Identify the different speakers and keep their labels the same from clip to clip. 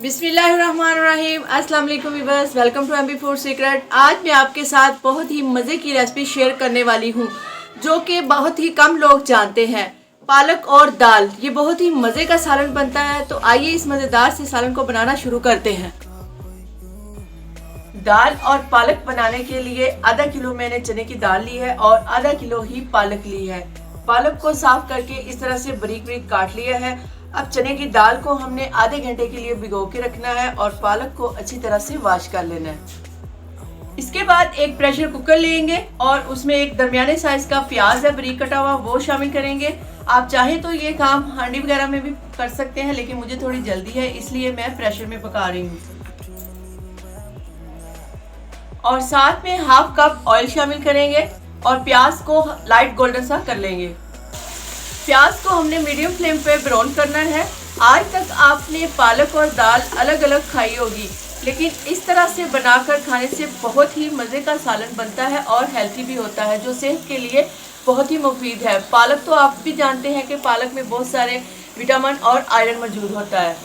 Speaker 1: बिस्मिल्लाहिर्रहमानिर्रहीम। अस्सलाम वालेकुम viewers, welcome to MB food secret. आज मैं आपके साथ बहुत ही मज़े की रेसिपी शेयर करने वाली हूँ जो कि बहुत ही कम लोग जानते हैं। पालक और दाल, ये बहुत ही मज़े का सालन बनता है। तो आइए इस मज़ेदार से सालन को बनाना शुरू करते हैं। दाल और पालक बनाने के लिए आधा किलो मैंने चने की दाल ली है और आधा किलो ही पालक ली है। पालक को साफ करके इस तरह से बारीक बारीक काट लिया है। अब चने की दाल को हमने आधे घंटे के लिए भिगो के रखना है और पालक को अच्छी तरह से वॉश कर लेना है। इसके बाद एक प्रेशर कुकर लेंगे और उसमें एक दरमियाने साइज का प्याज है बारीक कटा हुआ, वो शामिल करेंगे। आप चाहें तो ये काम हांडी वगैरह में भी कर सकते हैं, लेकिन मुझे थोड़ी जल्दी है इसलिए मैं प्रेशर में पका रही हूँ। और साथ में हाफ कप ऑयल शामिल करेंगे और प्याज को लाइट गोल्डन सा कर लेंगे। प्याज को हमने मीडियम फ्लेम पे ब्राउन करना है। आज तक आपने पालक और दाल अलग अलग खाई होगी, लेकिन इस तरह से बनाकर खाने से बहुत ही मज़े का सालन बनता है और हेल्थी भी होता है, जो सेहत के लिए बहुत ही मुफीद है। पालक तो आप भी जानते हैं कि पालक में बहुत सारे विटामिन और आयरन मौजूद होता है।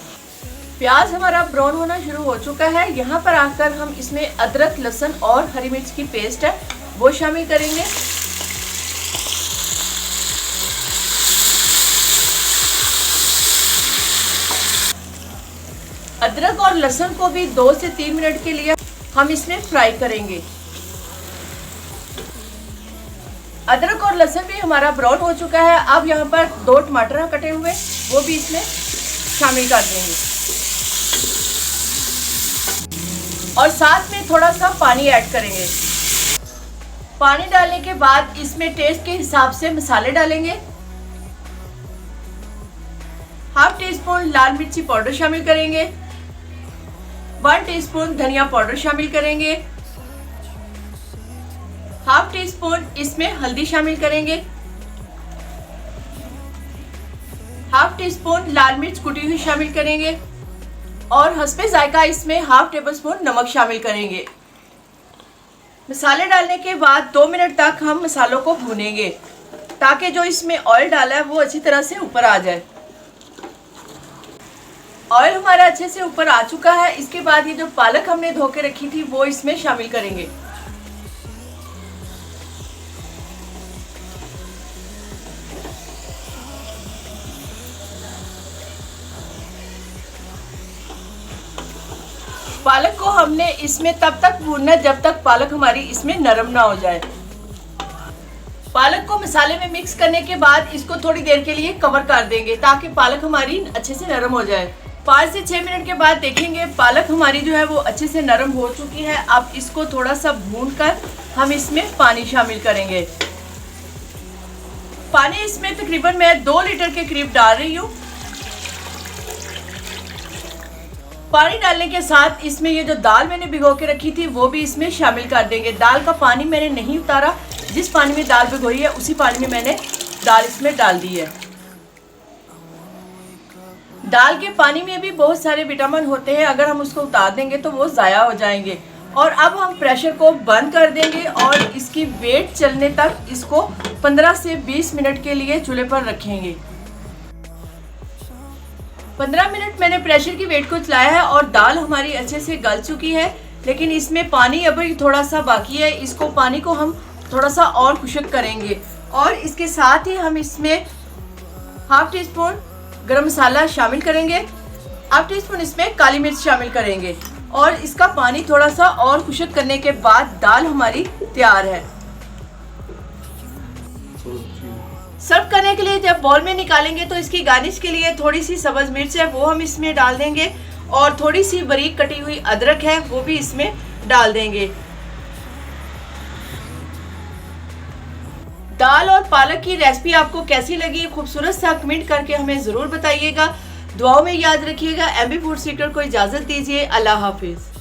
Speaker 1: प्याज हमारा ब्राउन होना शुरू हो चुका है। यहाँ पर आकर हम इसमें अदरक, लहसुन और हरी मिर्च की पेस्ट है वो शामिल करेंगे। अदरक और लहसुन को भी 2 से 3 मिनट के लिए हम इसमें फ्राई करेंगे। अदरक और लहसुन भी हमारा ब्राउन हो चुका है। अब यहाँ पर 2 टमाटर कटे हुए वो भी इसमें शामिल कर देंगे और साथ में थोड़ा सा पानी ऐड करेंगे। पानी डालने के बाद इसमें टेस्ट के हिसाब से मसाले डालेंगे। हाफ टी स्पून लाल मिर्ची पाउडर शामिल करेंगे, 1 टीस्पून धनिया पाउडर शामिल करेंगे, हाफ टी स्पून इसमें हल्दी शामिल करेंगे, हाफ टी स्पून लाल मिर्च कुटी हुई शामिल करेंगे और हस्बे जायका इसमें हाफ टेबल स्पून नमक शामिल करेंगे। मसाले डालने के बाद 2 मिनट तक हम मसालों को भूनेंगे ताकि जो इसमें ऑयल डाला है वो अच्छी तरह से ऊपर आ जाए। ऑयल हमारा अच्छे से ऊपर आ चुका है। इसके बाद ये जो पालक हमने धो के रखी थी वो इसमें शामिल करेंगे। पालक को हमने इसमें तब तक भूनना है जब तक पालक हमारी इसमें नरम ना हो जाए। पालक को मसाले में मिक्स करने के बाद इसको थोड़ी देर के लिए कवर कर देंगे ताकि पालक हमारी अच्छे से नरम हो जाए। 5 से 6 मिनट के बाद देखेंगे पालक हमारी जो है वो अच्छे से नरम हो चुकी है। अब इसको थोड़ा सा भून कर हम इसमें पानी शामिल करेंगे। पानी इसमें तकरीबन मैं 2 लीटर के करीब डाल रही हूँ। पानी डालने के साथ इसमें ये जो दाल मैंने भिगो के रखी थी वो भी इसमें शामिल कर देंगे। दाल का पानी मैंने नहीं उतारा, जिस पानी में दाल भिगोई है उसी पानी में मैंने दाल इसमें डाल दी है। दाल के पानी में भी बहुत सारे विटामिन होते हैं, अगर हम उसको उतार देंगे तो वो ज़ाया हो जाएंगे। और अब हम प्रेशर को बंद कर देंगे और इसकी वेट चलने तक इसको 15 से 20 मिनट के लिए चूल्हे पर रखेंगे। 15 मिनट मैंने प्रेशर की वेट को चलाया है और दाल हमारी अच्छे से गल चुकी है, लेकिन इसमें पानी अभी थोड़ा सा बाकी है। इसको पानी को हम थोड़ा सा और खुश्क करेंगे और इसके साथ ही हम इसमें हाफ टी स्पून गरम मसाला शामिल करेंगे, हाफ टी स्पून इसमें काली मिर्च शामिल करेंगे और इसका पानी थोड़ा सा और खुश्क करने के बाद दाल हमारी तैयार है। सर्व करने के लिए जब बाउल में निकालेंगे तो इसकी गार्निश के लिए थोड़ी सी सब्ज मिर्च है वो हम इसमें डाल देंगे और थोड़ी सी बारीक कटी हुई अदरक है वो भी इसमें डाल देंगे। दाल और पालक की रेसिपी आपको कैसी लगी, खूबसूरत सा कमेंट करके हमें ज़रूर बताइएगा। दुआओं में याद रखिएगा। एमबी फूड सीक्रेट को इजाज़त दीजिए। अल्लाह हाफिज़।